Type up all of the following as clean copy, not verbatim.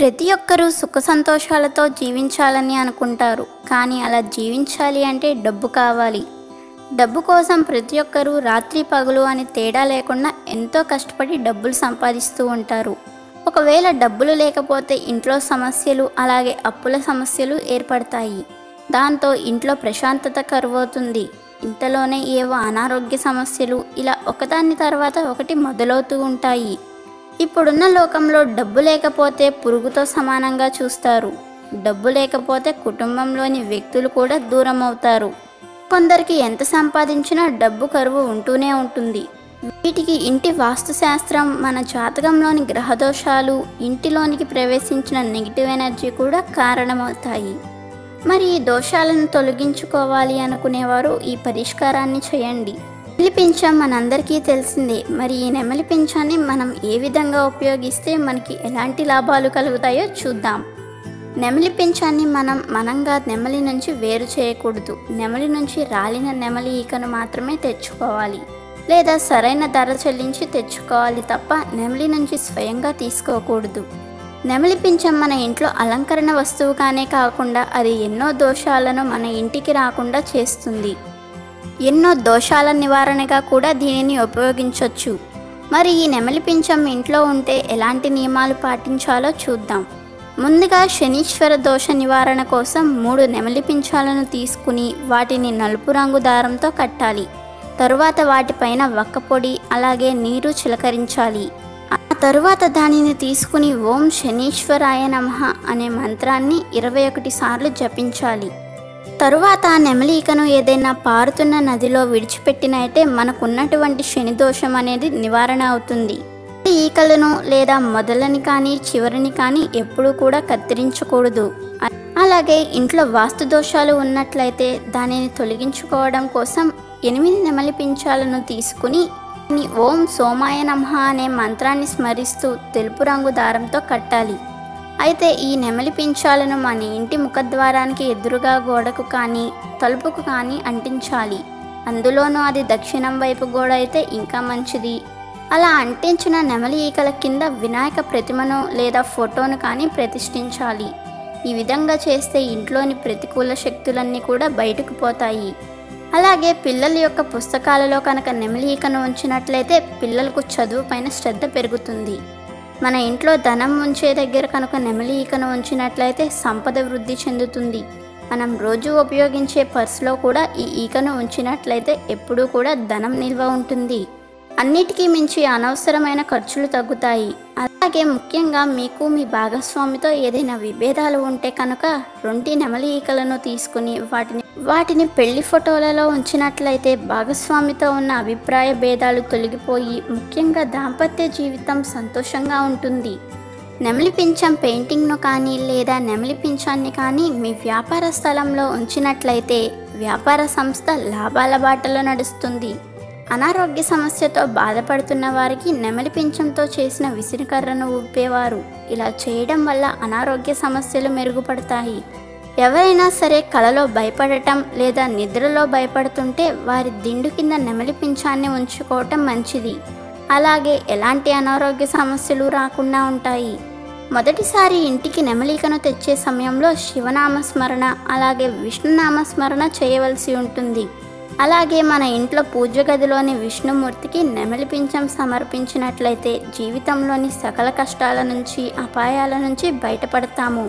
ప్రతి ఒక్కరూ సుఖ సంతోషాలతో జీవించాలని అనుకుంటారు. కానీ అలా జీవించాలి అంటే డబ్బు కావాలి. డబ్బు కోసం ప్రతి ఒక్కరూ రాత్రి పగలు అని తేడా లేకుండా ఎంతో కష్టపడి డబ్బులు సంపాదిస్తూ ఉంటారు. ఒకవేళ డబ్బులు లేకపోతే ఇంట్లో సమస్యలు అలాగే అప్పుల సమస్యలు ఏర్పడతాయి. దాంతో ఇంట్లో ప్రశాంతత కరువవుతుంది. ఇంతలోనే ఏవో అనారోగ్య సమస్యలు ఇలా ఒకదాని తర్వాత ఒకటి మొదలవుతూ ఉంటాయి. ఇప్పుడున్న లోకంలో డబ్బు లేకపోతే పురుగుతో సమానంగా చూస్తారు. డబ్బు లేకపోతే కుటుంబంలోని వ్యక్తులు కూడా దూరం అవుతారు. కొందరికి ఎంత సంపాదించినా డబ్బు కరువు ఉంటూనే ఉంటుంది. వీటికి ఇంటి వాస్తుశాస్త్రం, మన జాతకంలోని గ్రహదోషాలు, ఇంటిలోనికి ప్రవేశించిన నెగిటివ్ ఎనర్జీ కూడా కారణమవుతాయి. మరి ఈ దోషాలను తొలగించుకోవాలి అనుకునేవారు ఈ పరిష్కారాన్ని చేయండి. నెమలి పింఛం మనందరికీ తెలిసిందే. మరి ఈ నెమలి పింఛాన్ని మనం ఏ విధంగా ఉపయోగిస్తే మనకి ఎలాంటి లాభాలు కలుగుతాయో చూద్దాం. నెమలి పింఛాన్ని మనంగా నెమలి నుంచి వేరు చేయకూడదు. నెమలి నుంచి రాలిన నెమలి ఈకను మాత్రమే తెచ్చుకోవాలి, లేదా సరైన ధర చెల్లించి తెచ్చుకోవాలి తప్ప నెమలి నుంచి స్వయంగా తీసుకోకూడదు. నెమలి పింఛం మన ఇంట్లో అలంకరణ వస్తువుగానే కాకుండా అది ఎన్నో దోషాలను మన ఇంటికి రాకుండా చేస్తుంది. ఎన్నో దోషాల నివారణగా కూడా దీనిని ఉపయోగించవచ్చు. మరి ఈ నెమలి పింఛం ఇంట్లో ఉంటే ఎలాంటి నియమాలు పాటించాలో చూద్దాం. ముందుగా శనీశ్వర దోష నివారణ కోసం 3 నెమలి పింఛాలను తీసుకుని వాటిని నలుపు రంగు దారంతో కట్టాలి. తరువాత వాటిపైన వక్కపొడి అలాగే నీరు చిలకరించాలి. ఆ తరువాత దానిని తీసుకుని ఓం శనీశ్వరాయ నమః అనే మంత్రాన్ని 21 సార్లు జపించాలి. తరువాత నెమలి ఈకను ఏదైనా పారుతున్న నదిలో విడిచిపెట్టినైతే మనకున్నటువంటి శని దోషం అనేది నివారణ అవుతుంది. ఈకలను లేదా మొదలని కానీ చివరిని కానీ ఎప్పుడూ కూడా కత్తిరించకూడదు. అలాగే ఇంట్లో వాస్తు దోషాలు ఉన్నట్లయితే దానిని తొలగించుకోవడం కోసం 8 నెమలి పింఛాలను తీసుకుని ఓం సోమాయ నమః అనే మంత్రాన్ని స్మరిస్తూ తెలుపు రంగు దారంతో కట్టాలి. అయితే ఈ నెమలి పింఛాలను మన ఇంటి ముఖద్వారానికి ఎదురుగా గోడకు కానీ తలుపుకు కానీ అంటించాలి. అందులోనూ అది దక్షిణం వైపు గోడ అయితే ఇంకా మంచిది. అలా అంటించిన నెమలి ఈకల కింద వినాయక ప్రతిమను లేదా ఫోటోను కానీ ప్రతిష్ఠించాలి. ఈ విధంగా చేస్తే ఇంట్లోని ప్రతికూల శక్తులన్నీ కూడా బయటకు పోతాయి. అలాగే పిల్లల యొక్క పుస్తకాలలో కనుక నెమలి ఈకను ఉంచినట్లయితే పిల్లలకు చదువు పైన శ్రద్ధ పెరుగుతుంది. మన ఇంట్లో ధనం ఉంచే దగ్గర కనుక నెమలి ఈకను ఉంచినట్లయితే సంపద వృద్ధి చెందుతుంది. మనం రోజు ఉపయోగించే పర్సులో కూడా ఈ ఈకను ఉంచినట్లయితే ఎప్పుడూ కూడా ధనం నిల్వ ఉంటుంది. అన్నిటికీ మించి అనవసరమైన ఖర్చులు తగ్గుతాయి. అలాగే ముఖ్యంగా మీకు మీ భాగస్వామితో ఏదైనా విభేదాలు ఉంటే కనుక 2 నెమలి ఈకలను తీసుకుని వాటిని పెళ్లి ఫోటోలలో ఉంచినట్లయితే భాగస్వామితో ఉన్న అభిప్రాయ భేదాలు తొలగిపోయి ముఖ్యంగా దాంపత్య జీవితం సంతోషంగా ఉంటుంది. నెమలి పింఛం పెయింటింగ్ను కానీ లేదా నెమలి పింఛాన్ని కానీ మీ వ్యాపార స్థలంలో ఉంచినట్లయితే వ్యాపార సంస్థ లాభాల బాటలో నడుస్తుంది. అనారోగ్య సమస్యతో బాధపడుతున్న వారికి నెమలి పింఛంతో చేసిన విసిరికర్రను ఊపేవారు. ఇలా చేయడం వల్ల అనారోగ్య సమస్యలు మెరుగుపడతాయి. ఎవరైనా సరే కలలో భయపడటం లేదా నిద్రలో భయపడుతుంటే వారి దిండు కింద నెమలి పింఛాన్ని ఉంచుకోవటం మంచిది. అలాగే ఎలాంటి అనారోగ్య సమస్యలు రాకుండా ఉంటాయి. మొదటిసారి ఇంటికి నెమలికను తెచ్చే సమయంలో శివనామస్మరణ అలాగే విష్ణునామస్మరణ చేయవలసి ఉంటుంది. అలాగే మన ఇంట్లో పూజ గదిలోని విష్ణుమూర్తికి నెమలి పింఛం సమర్పించినట్లయితే జీవితంలోని సకల కష్టాల నుంచి అపాయాల నుంచి బయటపడతాము.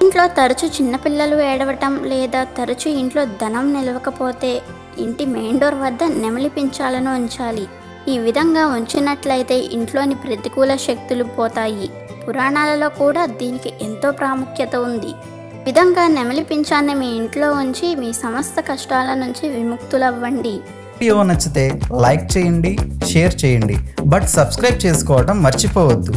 ఇంట్లో తరచూ చిన్నపిల్లలు ఏడవటం లేదా తరచూ ఇంట్లో ధనం నిలవకపోతే ఇంటి మెయిన్ డోర్ వద్ద నెమలి పింఛాలను ఉంచాలి. ఈ విధంగా ఉంచినట్లయితే ఇంట్లోని ప్రతికూల శక్తులు పోతాయి. పురాణాలలో కూడా దీనికి ఎంతో ప్రాముఖ్యత ఉంది. ఈ విధంగా నెమలి పింఛాన్ని మీ ఇంట్లో ఉంచి మీ సమస్త కష్టాల నుంచి విముక్తులవ్వండి. వీడియో నచ్చితే లైక్ చేయండి, షేర్ చేయండి, బట్ సబ్స్క్రైబ్ చేసుకోవడం మర్చిపోవద్దు.